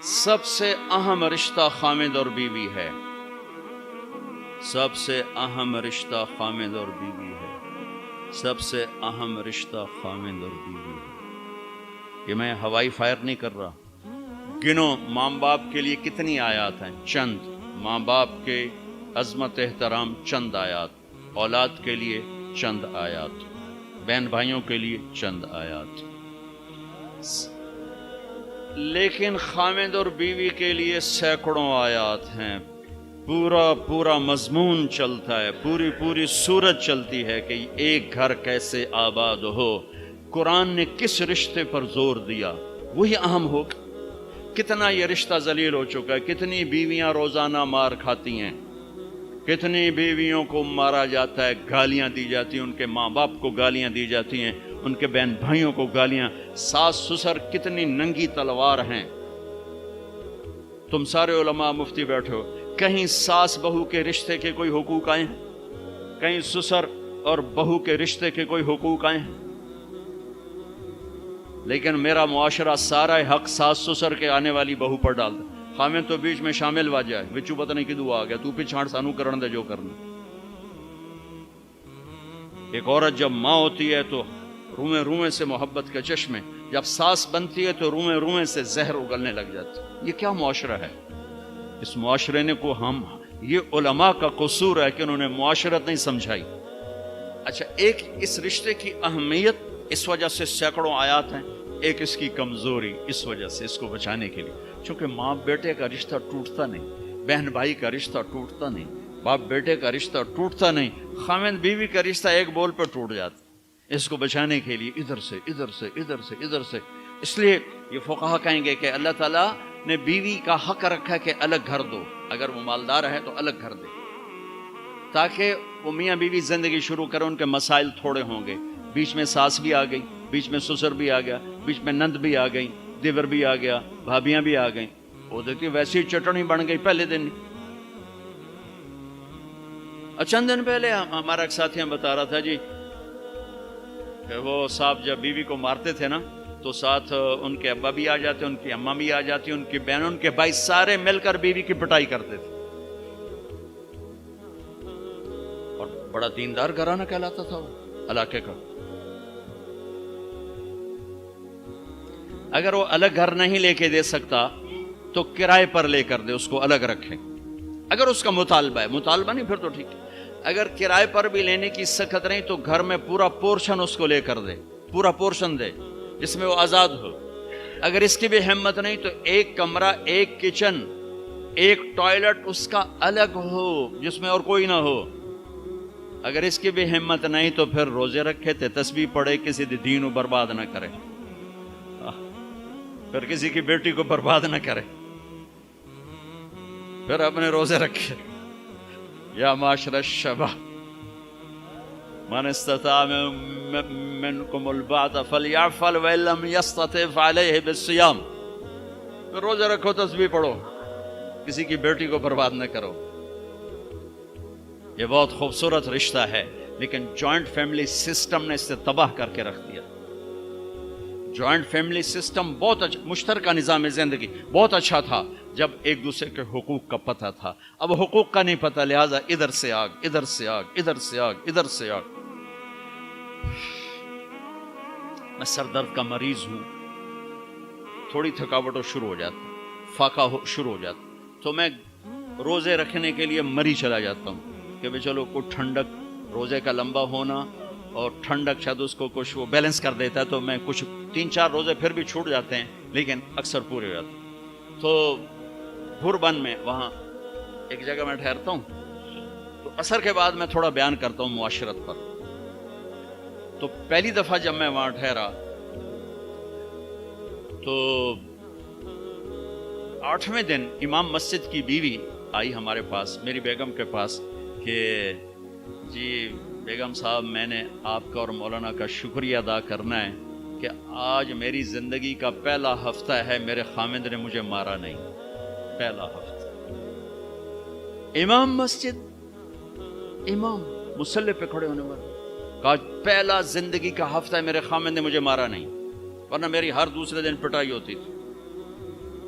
سب سے اہم رشتہ خامد اور بیوی ہے. سب سے اہم رشتہ خامد اور بیوی ہے. سب سے اہم رشتہ خامد اور بیوی ہے. یہ میں ہوائی فائر نہیں کر رہا. گنو ماں باپ کے لیے کتنی آیات ہیں؟ چند. ماں باپ کے عظمت احترام چند آیات. اولاد کے لیے چند آیات. بہن بھائیوں کے لیے چند آیات. لیکن خامد اور بیوی کے لیے سینکڑوں آیات ہیں. پورا مضمون چلتا ہے. پوری سورت چلتی ہے کہ ایک گھر کیسے آباد ہو. قرآن نے کس رشتے پر زور دیا وہی اہم ہو. کتنا یہ رشتہ ذلیل ہو چکا ہے. کتنی بیویاں روزانہ مار کھاتی ہیں. کتنی بیویوں کو مارا جاتا ہے, گالیاں دی جاتی ہیں, ان کے ماں باپ کو گالیاں دی جاتی ہیں, ان کے بہن بھائیوں کو گالیاں. ساس سسر کتنی ننگی تلوار ہیں. تم سارے علماء مفتی بیٹھے ہو, کہیں ساس بہو کے رشتے کے کوئی حقوق آئے ہیں؟ کہیں سسر اور بہو کے رشتے کے کوئی حقوق آئے ہیں؟ لیکن میرا معاشرہ سارا حق ساس سسر کے آنے والی بہو پر ڈالتا. خامن تو بیچ میں شامل واجہ ہے, بچو پتہ نہیں کدو آ گیا, تو پہ چھاڑ سانو کرن دے جو کرنا. ایک عورت جب ماں ہوتی ہے تو رومے سے محبت کے چشمے, جب ساس بنتی ہے تو رومے سے زہر اگلنے لگ جاتی. یہ کیا معاشرہ ہے؟ اس معاشرے نے کو ہم, یہ علماء کا قصور ہے کہ انہوں نے معاشرت نہیں سمجھائی. اچھا, ایک اس رشتے کی اہمیت اس وجہ سے سینکڑوں آیات ہیں. ایک اس کی کمزوری اس وجہ سے, اس کو بچانے کے لیے, چونکہ ماں بیٹے کا رشتہ ٹوٹتا نہیں, بہن بھائی کا رشتہ ٹوٹتا نہیں, باپ بیٹے کا رشتہ ٹوٹتا نہیں, خامد بیوی کا رشتہ ایک بول پر ٹوٹ جاتا. اس کو بچانے کے لیے ادھر سے. اس لیے یہ فقہا کہیں گے کہ اللہ تعالیٰ نے بیوی کا حق رکھا ہے کہ الگ گھر دو. اگر وہ مالدار ہے تو الگ گھر دے, تاکہ وہ میاں بیوی زندگی شروع کریں. ان کے مسائل تھوڑے ہوں گے. بیچ میں ساس بھی آ گئی, بیچ میں سسر بھی آ گیا, بیچ میں نند بھی آ گئی, دیور بھی آ گیا, بھابیاں بھی آ گئیں. وہ دیکھتی ویسی چٹنی بن گئی پہلے دن. چند دن پہلے ہمارا ایک ساتھی ہم بتا رہا تھا جی کہ وہ صاحب جب بیوی کو مارتے تھے نا تو ساتھ ان کے ابا بھی آ جاتے, ان کی اماں بھی آ جاتی, ان کی بہن, ان کے بھائی, سارے مل کر بیوی کی پٹائی کرتے تھے. اور بڑا دیندار گھرانہ کہلاتا تھا وہ علاقے کا. اگر وہ الگ گھر نہیں لے کے دے سکتا تو کرائے پر لے کر دے, اس کو الگ رکھے. اگر اس کا مطالبہ ہے, مطالبہ نہیں پھر تو ٹھیک ہے. اگر کرائے پر بھی لینے کی سخت نہیں تو گھر میں پورا پورشن اس کو لے کر دے, پورا پورشن دے جس میں وہ آزاد ہو. اگر اس کی بھی ہمت نہیں تو ایک کمرہ, ایک کچن, ایک ٹوائلٹ اس کا الگ ہو جس میں اور کوئی نہ ہو. اگر اس کی بھی ہمت نہیں تو پھر روزے رکھے تے, تسبیح پڑھے, کسی دین کو برباد نہ کرے, پھر کسی کی بیٹی کو برباد نہ کرے, پھر اپنے روزے رکھے. یا معاشر الشباب من استطاع منکم البعۃ فلیعفل وان لم یستطع فعلیہ بالصیام. پھر روزے رکھو, تسبیح پڑھو, کسی کی بیٹی کو برباد نہ کرو. یہ بہت خوبصورت رشتہ ہے, لیکن جوائنٹ فیملی سسٹم نے اسے تباہ کر کے رکھ دیا. جوائنٹ فیملی سسٹم بہت اچھا, مشترکہ نظام زندگی بہت اچھا تھا جب ایک دوسرے کے حقوق کا پتہ تھا. اب حقوق کا نہیں پتہ, لہذا ادھر سے آگ, ادھر سے آگ, ادھر سے آگ, ادھر سے آگ. میں سر درد کا مریض ہوں, تھوڑی تھکاوٹ شروع ہو جاتا, فاقہ شروع ہو جاتا, تو میں روزے رکھنے کے لیے مری چلا جاتا ہوں کہ بھئی چلو کوئی ٹھنڈک, روزے کا لمبا ہونا اور ٹھنڈک شاید اس کو کچھ وہ بیلنس کر دیتا ہے. تو میں کچھ 3-4 روزے پھر بھی چھوٹ جاتے ہیں, لیکن اکثر پورے ہو جاتے ہیں. تو بھوربن میں وہاں ایک جگہ میں ٹھہرتا ہوں, تو عصر کے بعد میں تھوڑا بیان کرتا ہوں معاشرت پر. تو پہلی دفعہ جب میں وہاں ٹھہرا تو 8ویں دن امام مسجد کی بیوی آئی ہمارے پاس, میری بیگم کے پاس, کہ جی بیگم صاحب میں نے آپ کا اور مولانا کا شکریہ ادا کرنا ہے کہ آج میری زندگی کا پہلا ہفتہ ہے میرے خامد نے مجھے مارا نہیں. پہلا ہفتہ. امام مسجد, امام مصلی پہ کھڑے ہونے والا, کہا پہلا زندگی کا ہفتہ ہے میرے خامد نے مجھے مارا نہیں, ورنہ میری ہر دوسرے دن پٹائی ہوتی تھی.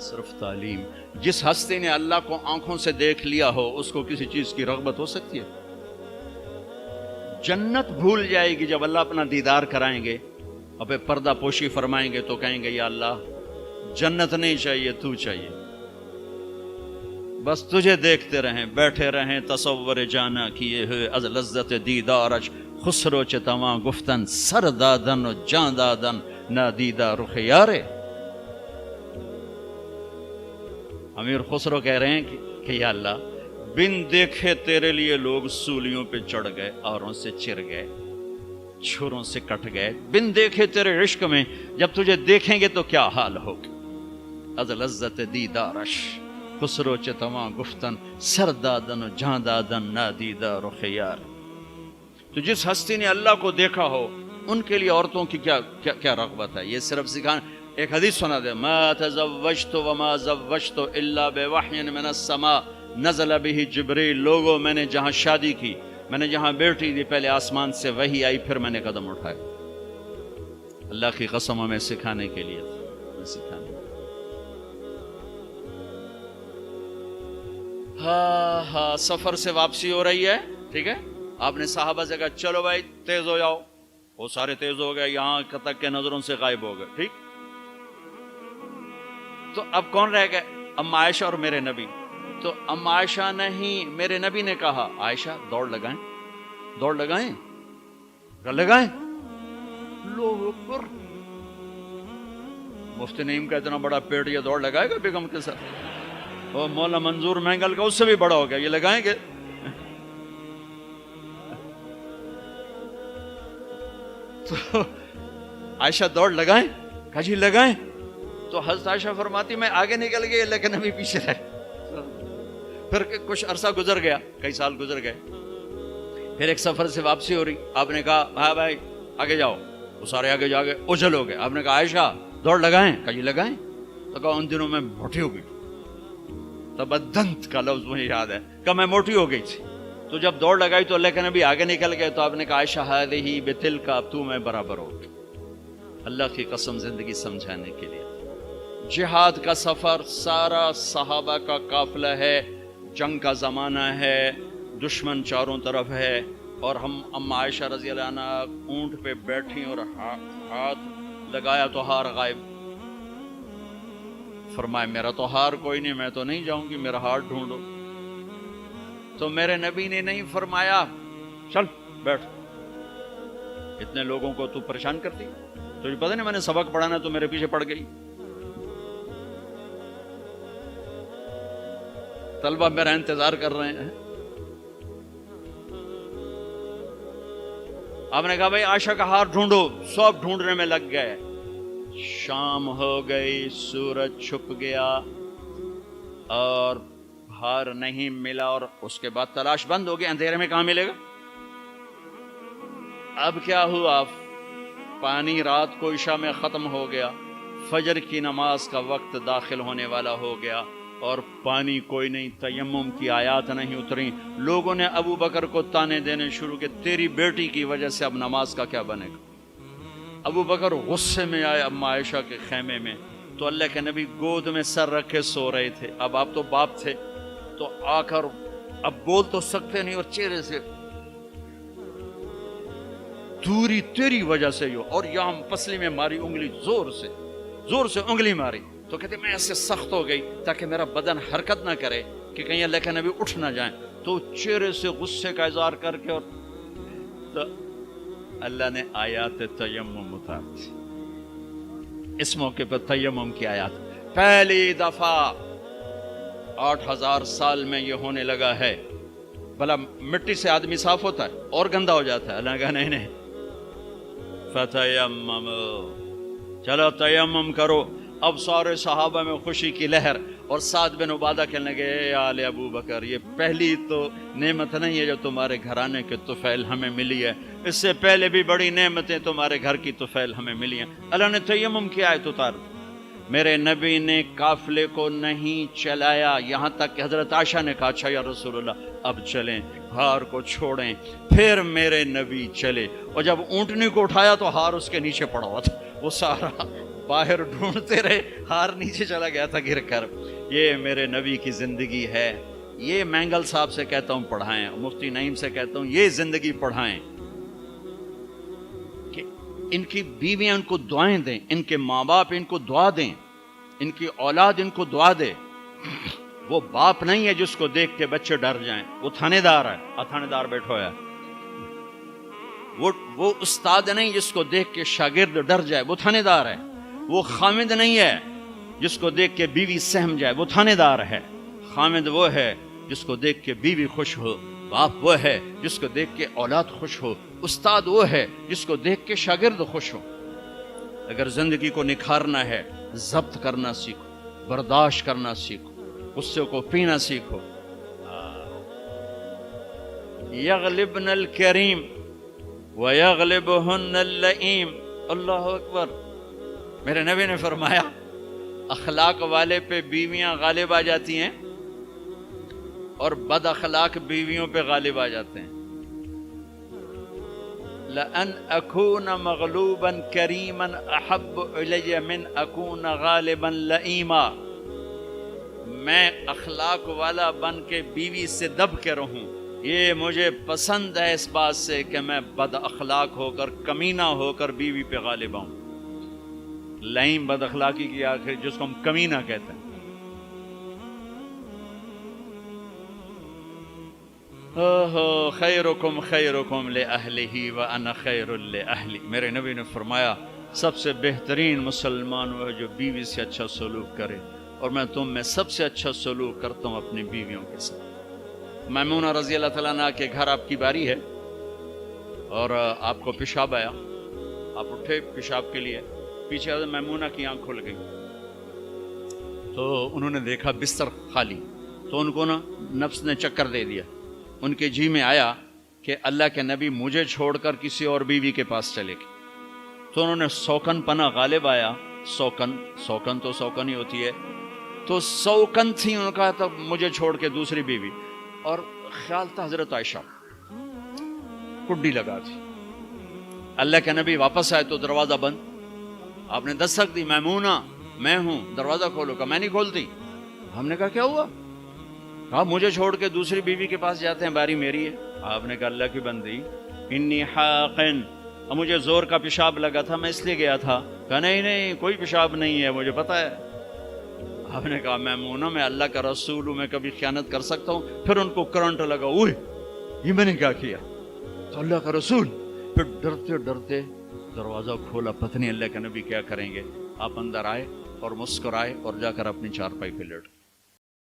صرف تعلیم. جس ہستی نے اللہ کو آنکھوں سے دیکھ لیا ہو اس کو کسی چیز کی رغبت ہو سکتی ہے؟ جنت بھول جائے گی جب اللہ اپنا دیدار کرائیں گے، اب پردہ پوشی فرمائیں گے تو کہیں گے یا اللہ جنت نہیں چاہیے، تو چاہیے، بس تجھے دیکھتے رہیں، بیٹھے رہیں تصور جانا کیے ہوئے از لذت دیدارش، خسرو چتواں گفتن سر دادن و جان دادن نہ دیدہ رخ یارے. امیر خسرو کہہ رہے ہیں کہ یا اللہ بن دیکھے تیرے لیے لوگ سولیوں پہ چڑھ گئے، آروں سے چر گئے، چھروں سے کٹ گئے، بن دیکھے تیرے عشق میں جب تجھے دیکھیں گے تو کیا حال ہوگا. از لذت دیدارش خسرو چتواں گفتن سر دادن و جان دادن نہ دیدہ رخ یار. تو جس ہستی نے اللہ کو دیکھا ہو ان کے لیے عورتوں کی کیا رغبت ہے. یہ صرف سکھانا. ایک حدیث سنا دے، ما تزوجت وما زوجت الا بوحی من السماء نزل به جبریل. لوگوں میں نے جہاں شادی کی، میں نے جہاں بیٹی دی، پہلے آسمان سے وحی آئی، پھر میں نے قدم اٹھائے. اللہ کی قسم ہمیں سکھانے کے لیے سکھانے. ہاں سفر سے واپسی ہو رہی ہے، ٹھیک ہے، آپ نے صحابہ سے کہا چلو بھائی تیز ہو جاؤ، وہ سارے تیز ہو گئے، یہاں تک کے نظروں سے غائب ہو گئے. ٹھیک، تو اب کون رہ گئے؟ ام عائشہ اور میرے نبی. تو ام عائشہ نہیں، میرے نبی نے کہا عائشہ دوڑ لگائیں، دوڑ لگائیں، لگائیں. اللہ اکبر، مفتی نعیم کا اتنا بڑا پیٹ، یہ دوڑ لگائے گا بیگم کے ساتھ؟ وہ مولا منظور مینگل کا اس سے بھی بڑا ہو گیا، یہ لگائیں گے؟ تو عائشہ دوڑ لگائیں، کہا جی لگائیں. تو حضرت عائشہ فرماتی میں آگے نکل گئی لیکن ابھی پیچھے رہے. پھر کچھ عرصہ گزر گیا، کئی سال گزر گئے، پھر ایک سفر سے واپسی ہو رہی. آپ نے کہا ہاں بھائی آگے جاؤ، وہ سارے آگے جا گئے، اجل ہو گئے. آپ نے کہا عائشہ دوڑ لگائیں، کہا جی لگائیں. تو کہا ان دنوں میں موٹی ہو گئی. تبدنت کا لفظ مجھے یاد ہے، کہ میں موٹی ہو گئی تھی. تو جب دوڑ لگائی تو لیکن ابھی آگے نکل گئے. تو آپ نے کہا عائشہ ہذہ بتلک، اب تو میں برابر ہو. اللہ کی قسم زندگی سمجھانے کے لیے. جہاد کا سفر سارا صحابہ کا قافلہ ہے، جنگ کا زمانہ ہے، دشمن چاروں طرف ہے، اور ہم ام عائشہ رضی اللہ عنہ اونٹ پہ بیٹھی اور ہاتھ لگایا تو ہار غائب. فرمائے میرا تو ہار کوئی نہیں، میں تو نہیں جاؤں گی، میرا ہار ڈھونڈو. تو میرے نبی نے نہیں فرمایا چل بیٹھ، اتنے لوگوں کو تو پریشان کرتی، تجھے پتہ نہیں میں نے سبق پڑھانا تو میرے پیچھے پڑ گئی. طلبہ میرا انتظار کر رہے ہیں. آپ نے کہا بھائی عائشہ کا ہار ڈھونڈو. سب ڈھونڈنے میں لگ گئے. شام ہو گئی، سورج چھپ گیا اور ہار نہیں ملا، اور اس کے بعد تلاش بند ہو گئی. اندھیرے میں کہاں ملے گا؟ اب کیا ہوا؟ پانی رات کو عشاء میں ختم ہو گیا، فجر کی نماز کا وقت داخل ہونے والا ہو گیا، اور پانی کوئی نہیں، تیمم کی آیات نہیں اتری. لوگوں نے ابو بکر کو تانے دینے شروع کہ تیری بیٹی کی وجہ سے اب نماز کا کیا بنے گا. ابو بکر غصے میں آئے ام عائشہ کے خیمے میں. تو اللہ کے نبی گود میں سر رکھے سو رہے تھے. اب آپ تو باپ تھے تو آ کر اب بول تو سکتے نہیں، اور چہرے سے دوری تیری وجہ سے ہو، اور یہاں پسلی میں ماری انگلی، زور سے انگلی ماری. تو کہتے میں ایسے سخت ہو گئی تاکہ میرا بدن حرکت نہ کرے کہ کہیں اللہ کے نبی اٹھ نہ جائیں. تو چہرے سے غصے کا اظہار کر کے، اور تو اللہ نے آیات تیمم اتاری. اس موقع پر تیمم کی آیات پہلی دفعہ 8000 سال میں یہ ہونے لگا ہے. بھلا مٹی سے آدمی صاف ہوتا ہے اور گندا ہو جاتا ہے؟ اللہ نے کہا نہیں، فتیمم، چلو تیمم کرو. اب سارے صحابہ میں خوشی کی لہر، اور سعد بن عبادہ کہنے لگے اے آل ابو بکر، یہ پہلی تو نعمت نہیں ہے جو تمہارے گھرانے کے طفیل ہمیں ملی ہے، اس سے پہلے بھی بڑی نعمتیں تمہارے گھر کی طفیل ہمیں ملی ہیں. اللہ نے تیمم کی آیت اتار. میرے نبی نے قافلے کو نہیں چلایا، یہاں تک کہ حضرت عائشہ نے کہا اچھا یا رسول اللہ اب چلیں، ہار کو چھوڑیں. پھر میرے نبی چلے، اور جب اونٹنی کو اٹھایا تو ہار اس کے نیچے پڑا ہوا تھا، وہ سارا باہر ڈھونڈتے رہے, ہار نیچے چلا گیا تھا گر کر. یہ میرے نبی کی زندگی ہے. یہ مینگل صاحب سے کہتا ہوں پڑھائیں, مفتی نعیم سے کہتا ہوں یہ زندگی پڑھائیں, کہ ان کی بیویاں ان کو دعائیں دیں, ان کے ماں باپ ان کو دعا دیں, ان کی اولاد ان کو دعا دے. وہ باپ نہیں ہے جس کو دیکھ کے بچے ڈر جائیں, وہ تھانے دار ہے, تھانے دار بیٹھو ہے. وہ استاد نہیں جس کو دیکھ کے شاگرد ڈر جائے, وہ تھانے دار ہے. وہ خامد نہیں ہے جس کو دیکھ کے بیوی سہم جائے, وہ تھانے دار ہے. خامد وہ ہے جس کو دیکھ کے بیوی خوش ہو, باپ وہ ہے جس کو دیکھ کے اولاد خوش ہو, استاد وہ ہے جس کو دیکھ کے شاگرد خوش ہو. اگر زندگی کو نکھارنا ہے, ضبط کرنا سیکھو, برداشت کرنا سیکھو, غصے کو پینا سیکھو. یغلبن الکریم ویغلبہن اللئیم. اللہ اکبر. میرے نبی نے فرمایا اخلاق والے پہ بیویاں غالب آ جاتی ہیں اور بد اخلاق بیویوں پہ غالب آ جاتے ہیں. لَأَنْ أَكُونَ مَغْلُوبًا كَرِيمًا أَحَبُّ إِلَيَّ مِنْ أَكُونَ غَالِبًا لَئِيمًا. میں اخلاق والا بن کے بیوی سے دب کے رہوں, یہ مجھے پسند ہے اس بات سے کہ میں بد اخلاق ہو کر, کمینہ ہو کر بیوی پہ غالب آؤں. لئیم بد اخلاقی کی آخر جس کو ہم کمینہ کہتے ہیں. خیرکم خیرکم لأہلہ وأنا خیر لأہلی. میرے نبی نے فرمایا سب سے بہترین مسلمان وہ ہے جو بیوی سے اچھا سلوک کرے, اور میں تم میں سب سے اچھا سلوک کرتا ہوں اپنی بیویوں کے ساتھ. میمونہ رضی اللہ تعالیٰ عنہ کے گھر آپ کی باری ہے اور آپ کو پیشاب آیا, آپ اٹھے پیشاب کے لیے, پیچھے میمونہ کی آنکھ کھل گئی تو انہوں نے دیکھا بستر خالی, تو ان کو نا نفس نے چکر دے دیا. ان کے جی میں آیا کہ اللہ کے نبی مجھے چھوڑ کر کسی اور بیوی کے پاس چلے گئے. تو انہوں نے سوکن پنا غالب آیا. سوکن تو سوکن ہی ہوتی ہے, تو سوکن تھی, انہوں نے کہا تھا مجھے چھوڑ کے دوسری بیوی, اور خیال تھا حضرت عائشہ کڈی لگا تھی. اللہ کے نبی واپس آئے تو دروازہ بند. آپ نے دستک دی, میمونہ میں ہوں, دروازہ کھولو. کہا میں نہیں کھولتی. ہم نے کہا کیا ہوا؟ کہا مجھے چھوڑ کے دوسری بیوی کے پاس جاتے ہیں, باری میری ہے. آپ نے کہا اللہ کی بندی, انی حاقن, مجھے زور کا پیشاب لگا تھا میں اس لیے گیا تھا. کہا نہیں کوئی پیشاب نہیں ہے, مجھے پتا ہے. آپ نے کہا میمونہ میں اللہ کا رسول ہوں, میں کبھی خیانت کر سکتا ہوں؟ پھر ان کو کرنٹ لگا, اوہ یہ میں نے کیا کیا, تو اللہ کا رسول. پھر ڈرتے ڈرتے دروازہ کھولا, پتہ نہیں اللہ کے نبی کیا کریں گے. آپ اندر آئے اور مسکرائے اور جا کر اپنی چارپائی پہ لیٹ.